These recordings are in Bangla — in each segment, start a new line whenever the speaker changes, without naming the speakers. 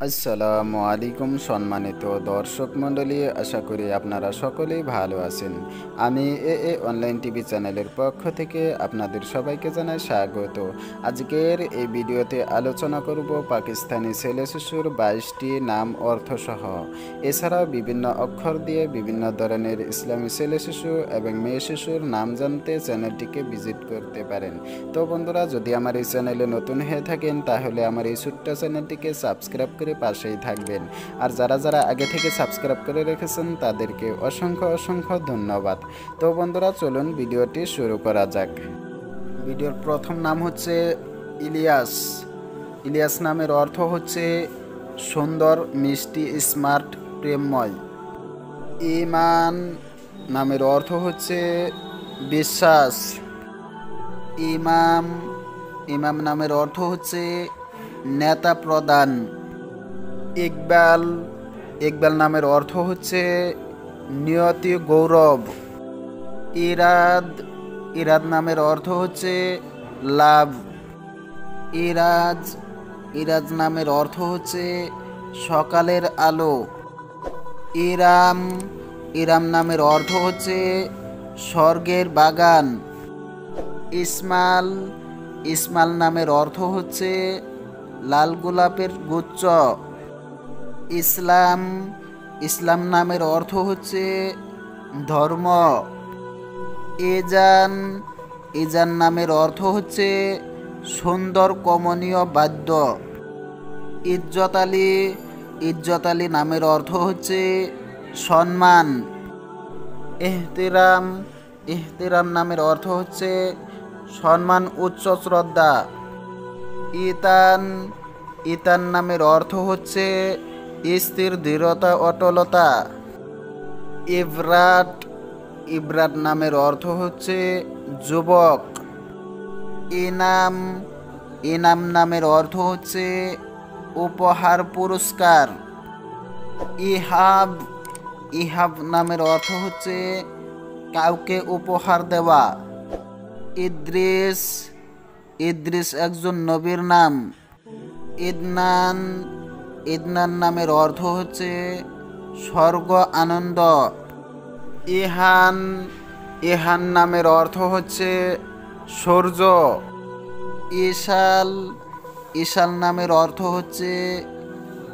আসসালামু আলাইকুম সম্মানিত দর্শক মণ্ডলী, আশা করি আপনারা সকলেই ভালো আছেন। আমি অনলাইন টিভি চ্যানেলের পক্ষ থেকে আপনাদের সবাইকে জানাই স্বাগত। আজকের এই ভিডিওতে আলোচনা করব পাকিস্তানি ছেলে শিশুর 22টি নাম অর্থসহ। এছাড়াও বিভিন্ন অক্ষর দিয়ে বিভিন্ন ধরনের ইসলামী ছেলে শিশু এবং মেয়ে শিশুর নাম জানতে চ্যানেলটিকে ভিজিট করতে পারেন। তো বন্ধুরা, যদি আমার এই চ্যানেলে নতুন হয়ে থাকেন তাহলে আমার এই ছোট্ট চ্যানেলটিকে সাবস্ক্রাইব করে পাশেই থাকবেন। আর যারা যারা আগে থেকে সাবস্ক্রাইব করে রেখেছেন তাদেরকে অসংখ্য অসংখ্য ধন্যবাদ। তো বন্ধুরা, চলুন ভিডিওটি শুরু করা যাক। ভিডিওর প্রথম নাম হচ্ছে ইলিয়াস। ইলিয়াস নামের অর্থ হচ্ছে সুন্দর, মিষ্টি, স্মার্ট, প্রেমময়। ঈমান নামের অর্থ হচ্ছে বিশ্বাস। ইমাম ইমাম নামের অর্থ হচ্ছে নেতা প্রধান। ইকবাল ইকবাল নামের অর্থ হচ্ছে নিয়তি, গৌরব। ইরাদ নামের অর্থ হচ্ছে লাভ। ইরাজ নামের অর্থ হচ্ছে সকালের আলো। ইরাম নামের অর্থ হচ্ছে স্বর্গের বাগান। ইসমাল নামের অর্থ হচ্ছে লাল গোলাপের গুচ্ছ। ইসলাম নামের অর্থ হচ্ছে ধর্ম। ইজান নামের অর্থ হচ্ছে সুন্দর কমনীয় বাদ্য। ইজ্জত আলী নামের অর্থ হচ্ছে সম্মান। ইহতিরাম নামের অর্থ হচ্ছে সম্মান, উচ্চ শ্রদ্ধা। ইতান নামের অর্থ হচ্ছে স্থির, দৃঢ়তা, অটলতা। ইবরাট নামের অর্থ হচ্ছে যুবক। ইনাম নামের অর্থ হচ্ছে উপহার, পুরস্কার। ইহাব নামের অর্থ হচ্ছে কাউকে উপহার দেওয়া। ইদ্রিস একজন নবীর নাম। ইদনান নামের অর্থ হচ্ছে স্বর্গ, আনন্দ। ইহান নামের অর্থ হচ্ছে সূর্য। ইশাল নামের অর্থ হচ্ছে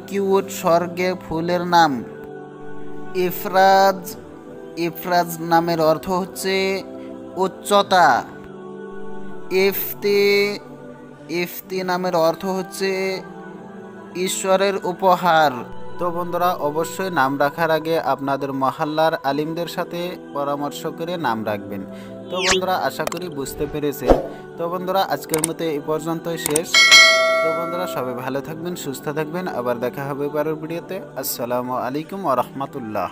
কিউট, স্বর্গে ফুলের নাম। ইফরাজ নামের অর্থ হচ্ছে উচ্চতা। ইফতি নামের অর্থ হচ্ছে ঈশ্বরের উপহার। তো বন্ধুরা, অবশ্যই নাম রাখার আগে আপনাদের মহল্লার আলিমদের সাথে পরামর্শ করে নাম রাখবেন। তো বন্ধুরা, আশা করি বুঝতে পেরেছেন। তো বন্ধুরা, আজকের মতো এই পর্যন্তই শেষ। তো বন্ধুরা, সবাই ভালো থাকবেন, সুস্থ থাকবেন। আবার দেখা হবে পরের ভিডিওতে। আসসালামু আলাইকুম ওয়া রাহমাতুল্লাহ।